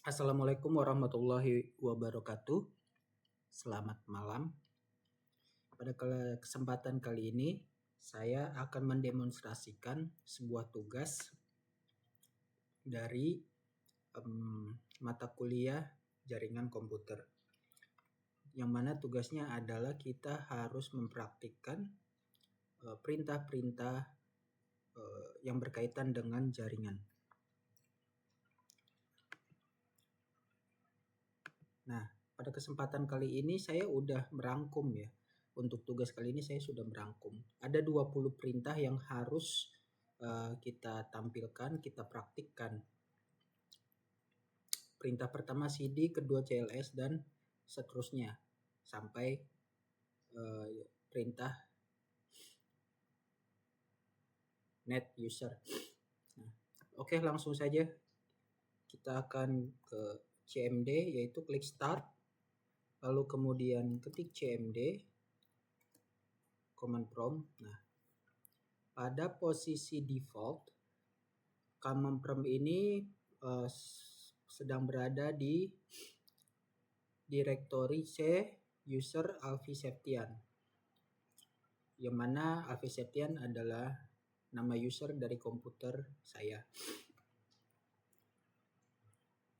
Assalamualaikum warahmatullahi wabarakatuh. Selamat malam. Pada kesempatan kali ini, saya akan mendemonstrasikan sebuah tugas dari mata kuliah jaringan komputer. Yang mana tugasnya adalah kita harus mempraktikkan perintah-perintah yang berkaitan dengan jaringan. Nah, pada kesempatan kali ini saya udah merangkum ya. Untuk tugas kali ini saya sudah merangkum. Ada 20 perintah yang harus kita tampilkan, kita praktikkan. Perintah pertama CD, kedua CLS, dan seterusnya. Sampai perintah net user. Nah, oke, langsung saja. Kita akan ke CMD, yaitu klik start. Lalu kemudian ketik CMD, command prompt. Nah, pada posisi default, command prompt ini sedang berada di direktori C user Alfi Septian, yang mana Alfi Septian adalah nama user dari komputer saya.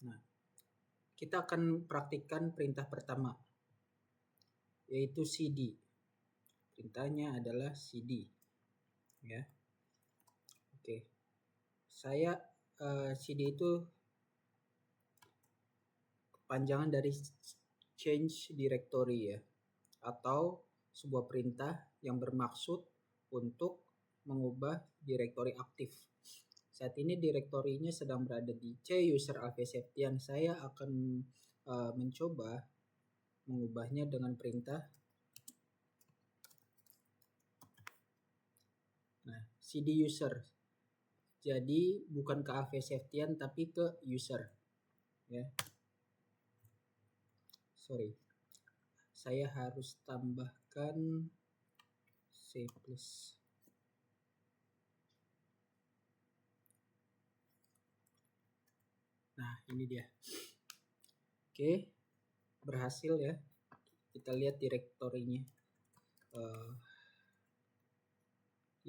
Nah, kita akan praktikkan perintah pertama, yaitu CD. Perintahnya adalah CD, ya. Oke, saya CD itu kepanjangan dari change directory ya, atau sebuah perintah yang bermaksud untuk mengubah direktori aktif. Saat ini direktorinya sedang berada di C user Alfi Septian. Saya akan mencoba mengubahnya dengan perintah CD user. Jadi bukan ke Alfi Septian tapi ke user, ya. Sorry, saya harus tambahkan C+. Nah, ini dia. Oke, berhasil ya. Kita lihat direktorinya.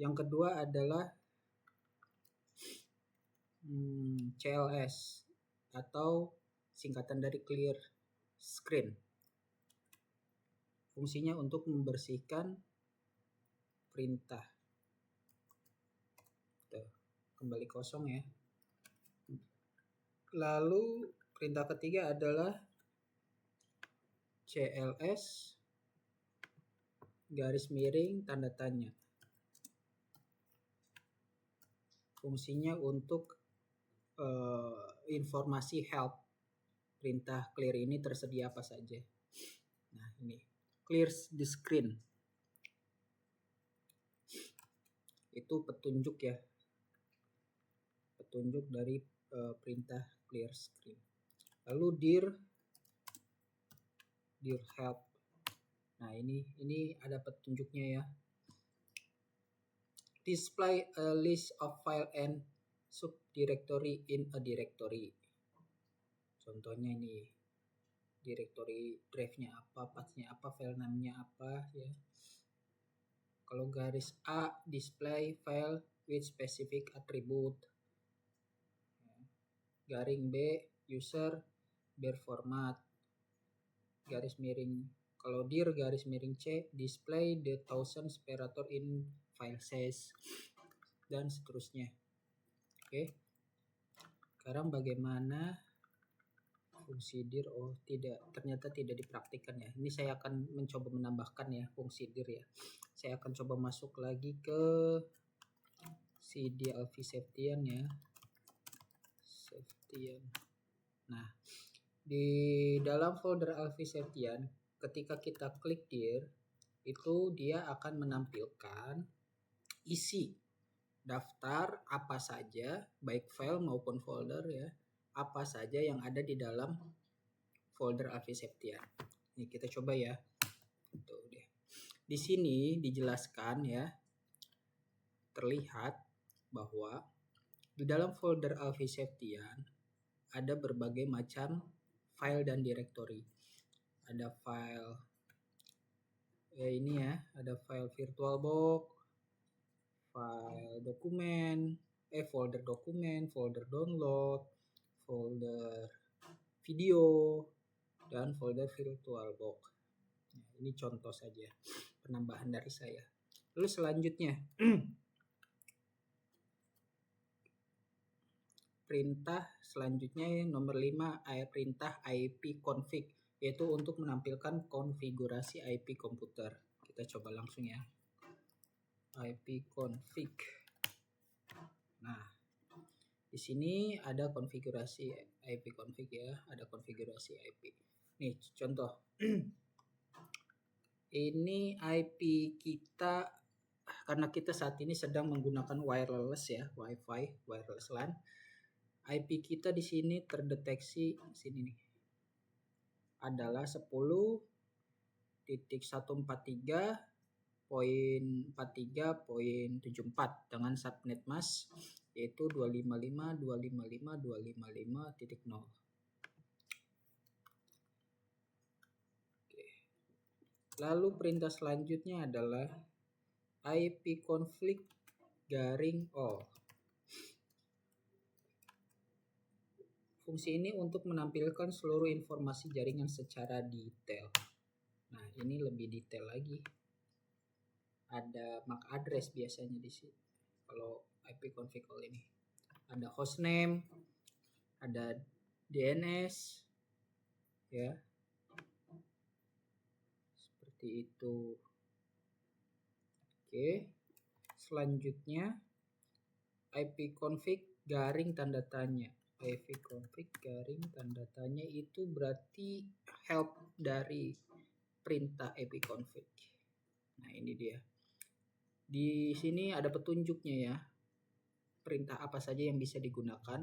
Yang kedua adalah CLS atau singkatan dari clear screen. Fungsinya untuk membersihkan perintah. Tuh, kembali kosong ya. Lalu perintah ketiga adalah CLS garis miring tanda tanya. Fungsinya untuk informasi help. Perintah clear ini tersedia apa saja. Nah, ini clear the screen. Itu petunjuk ya. Petunjuk dari perintah clear screen. Lalu dir help. Nah, ini ada petunjuknya ya. Display a list of file and subdirectory in a directory. Contohnya ini directory drive-nya apa, path-nya apa, file name-nya apa ya. Kalau garis A, display file with specific attribute. Garing B, user dir format. Garis miring, kalau dir garis miring C, display the thousand separator in file size, dan seterusnya. Oke. Sekarang bagaimana fungsi dir? Oh, ternyata tidak dipraktikkan ya. Ini saya akan mencoba menambahkan ya fungsi dir ya. Saya akan coba masuk lagi ke CD Alfi Septian ya. Septian. Nah, di dalam folder Alfi Septian, ketika kita klik dir, itu dia akan menampilkan isi daftar apa saja, baik file maupun folder ya, apa saja yang ada di dalam folder Alfi Septian. Ini kita coba ya. Tuh dia. Di sini dijelaskan ya, terlihat bahwa di dalam folder Alfi Septian ada berbagai macam file dan directory. Ada file ini ya, ada file VirtualBox, file dokumen, folder dokumen, folder download, folder video, dan folder VirtualBox. Nah, ini contoh saja penambahan dari saya. Lalu selanjutnya perintah selanjutnya nomor 5, perintah ipconfig, yaitu untuk menampilkan konfigurasi IP komputer. Kita coba langsung ya. ipconfig. Nah, di sini ada konfigurasi ipconfig ya, ada konfigurasi IP. Nih contoh. Ini IP kita, karena kita saat ini sedang menggunakan wireless ya, WiFi, wireless LAN. IP kita di sini terdeteksi sini nih. Adalah 10.143.43.74 dengan subnet mask yaitu 255.255.255.0. Oke. Lalu perintah selanjutnya adalah ipconfig -all. Fungsi ini untuk menampilkan seluruh informasi jaringan secara detail. Nah, ini lebih detail lagi. Ada MAC address biasanya di sini. Kalau ipconfig -all ini. Ada hostname, ada DNS, ya. Seperti itu. Oke. Selanjutnya ipconfig tanda tanya. ipconfig tanda tanya itu berarti help dari perintah ipconfig. Nah, ini dia. Di sini ada petunjuknya ya. Perintah apa saja yang bisa digunakan.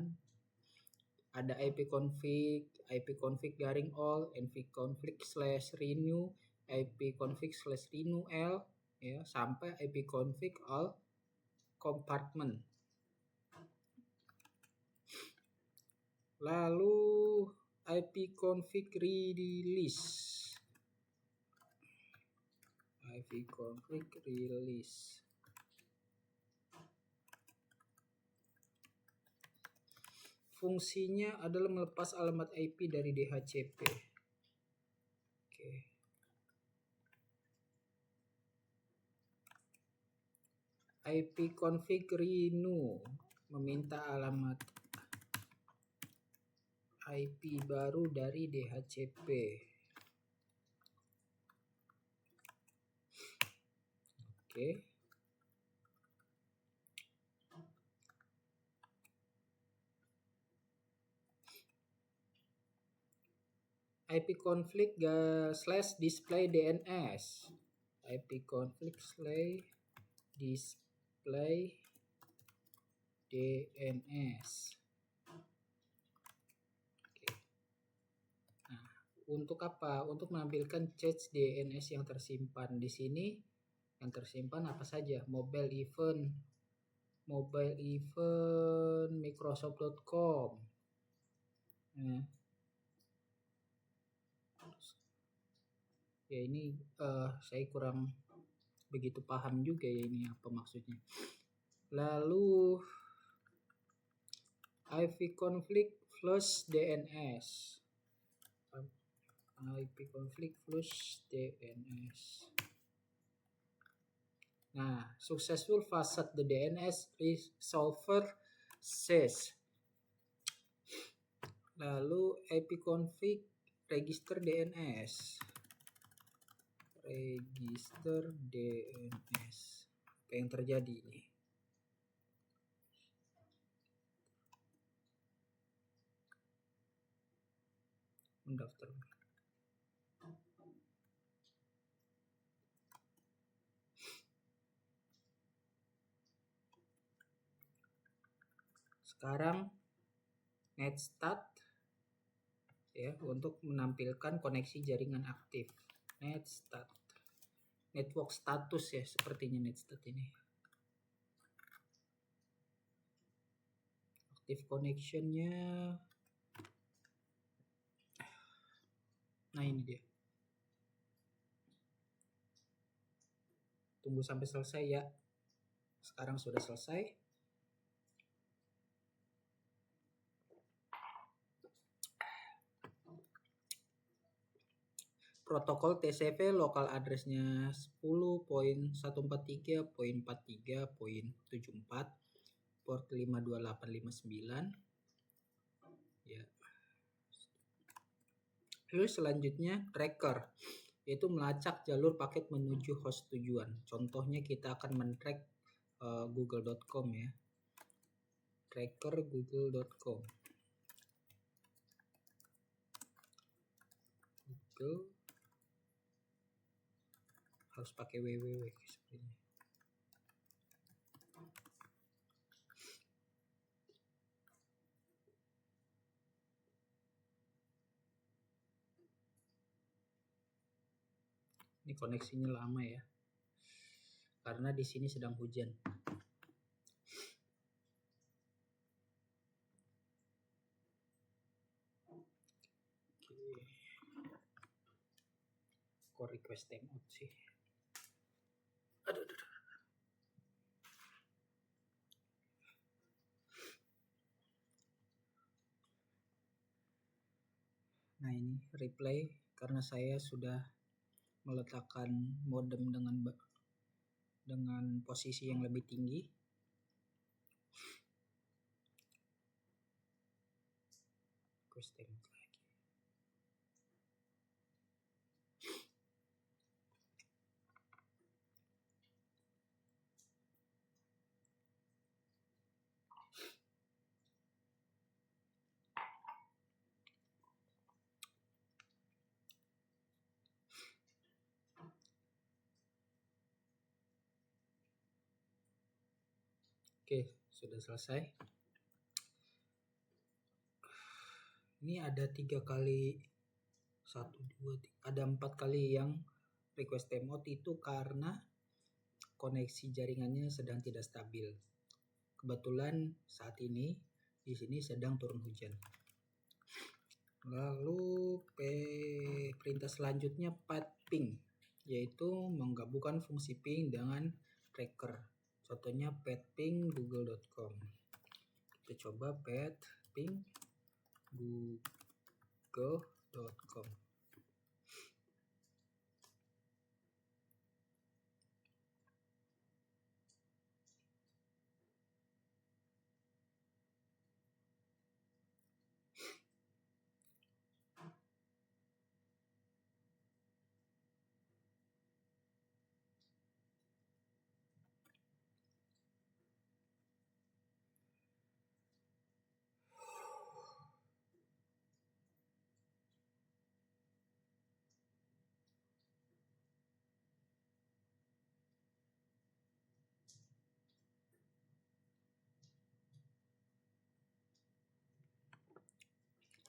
Ada ipconfig -all, ipconfig/renew, ipconfig/renew-l ya, sampai ipconfig all compartment. Lalu ipconfig release. ipconfig release. Fungsinya adalah melepas alamat IP dari DHCP. Oke. ipconfig renew meminta alamat IP baru dari DHCP. Oke. ipconfig /display DNS. ipconfig /display DNS. Oke. Nah, untuk apa? Untuk menampilkan cache DNS yang tersimpan di sini. Yang tersimpan apa saja? Mobile event microsoft.com. Ya ini saya kurang begitu paham juga ya ini apa maksudnya. Lalu ipconfig flush DNS. ipconfig flush DNS. Nah, successful facade the DNS resolver says. Lalu ipconfig register DNS. Register DNS. Apa yang terjadi ini? Mendaftar. Sekarang netstat ya untuk menampilkan koneksi jaringan aktif. Netstat. Network status ya sepertinya netstat ini. Active connectionnya Nah, ini dia. Tunggu sampai selesai ya. Sekarang sudah selesai. Protokol TCP lokal address-nya 10.143.43.74 port 52859 ya. Lalu selanjutnya tracker, yaitu melacak jalur paket menuju host tujuan. Contohnya kita akan men-track google.com ya. Tracker google.com. Google harus pakai www sepertinya. Ini koneksinya lama ya, karena di sini sedang hujan. Kok request timeout sih? Aduh. Nah, ini replay karena saya sudah meletakkan modem dengan posisi yang lebih tinggi. Request timeout lagi. Oke, sudah selesai. Ini ada 3 kali, 1, 2, 3, ada 4 kali yang request timeout itu karena koneksi jaringannya sedang tidak stabil. Kebetulan saat ini di sini sedang turun hujan. Lalu perintah selanjutnya pad ping, yaitu menggabungkan fungsi ping dengan tracker. Contohnya pad ping google.com. Kita coba pad ping google.com.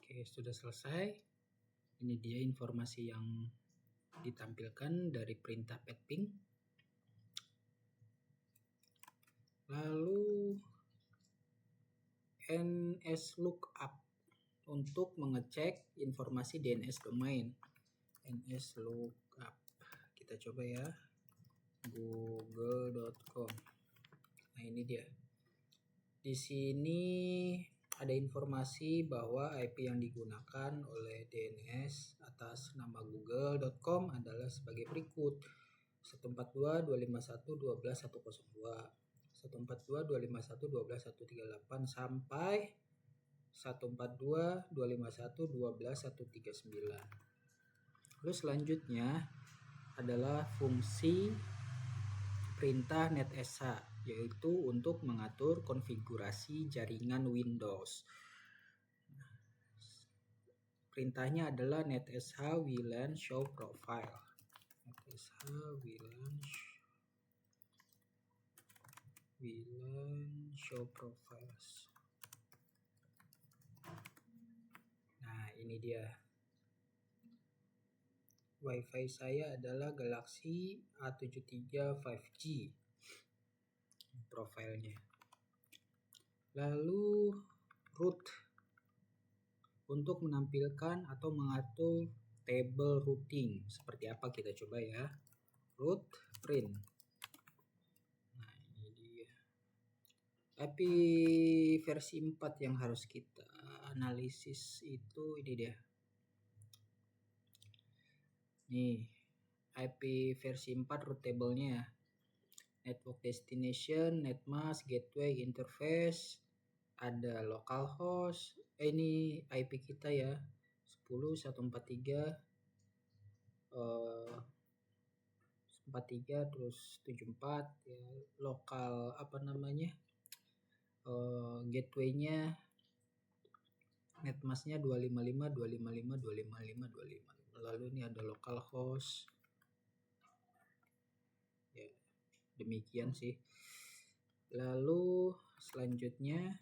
Oke, sudah selesai. Ini dia informasi yang ditampilkan dari perintah pad ping. Lalu NSLOOKUP untuk mengecek informasi DNS domain. NSLOOKUP. Kita coba ya. google.com. Nah, ini dia. Di sini ada informasi bahwa IP yang digunakan oleh DNS atas nama google.com adalah sebagai berikut: 142.251.12.102, 142.251.12.138 sampai 142.251.12.139. Lalu selanjutnya adalah fungsi perintah netsh, yaitu untuk mengatur konfigurasi jaringan Windows. Perintahnya adalah netsh WLAN show profile. netsh WLAN show profiles. Nah, ini dia. Wi-Fi saya adalah Galaxy A73 5G profilnya. Lalu root untuk menampilkan atau mengatur table routing. Seperti apa kita coba ya. Root print. Nah, ini dia. Tapi versi 4 yang harus kita analisis itu ini dia. Nih, IP versi 4 root table-nya. Network destination, netmask, gateway, interface, ada localhost. Ini IP kita ya. 10.143 43 terus 74 ya, lokal apa namanya, gateway-nya netmasknya 255 255 255 255. Lalu ini ada localhost ya, demikian sih. Lalu selanjutnya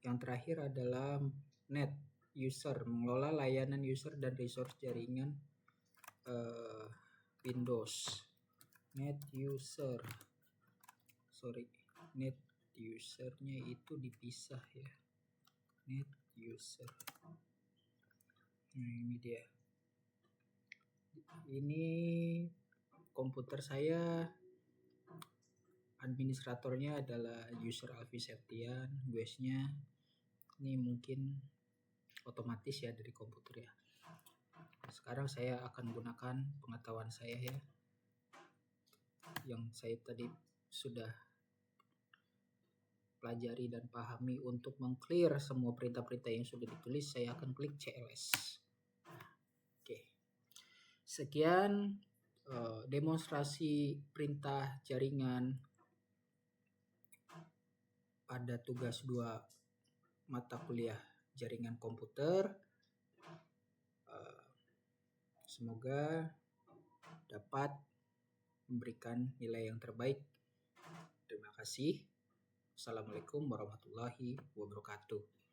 yang terakhir adalah net user, mengelola layanan user dan resource jaringan Windows. Net usernya itu dipisah ya. Net user. Nah, ini dia. Ini komputer saya, administratornya adalah user Alfi Septian, guysnya ini mungkin otomatis ya dari komputer ya. Sekarang saya akan gunakan pengetahuan saya ya, yang saya tadi sudah pelajari dan pahami. Untuk mengclear semua perintah-perintah yang sudah ditulis, saya akan klik CLS. Oke. Sekian demonstrasi perintah jaringan pada tugas 2 mata kuliah jaringan komputer. Semoga dapat memberikan nilai yang terbaik. Terima kasih. Assalamualaikum warahmatullahi wabarakatuh.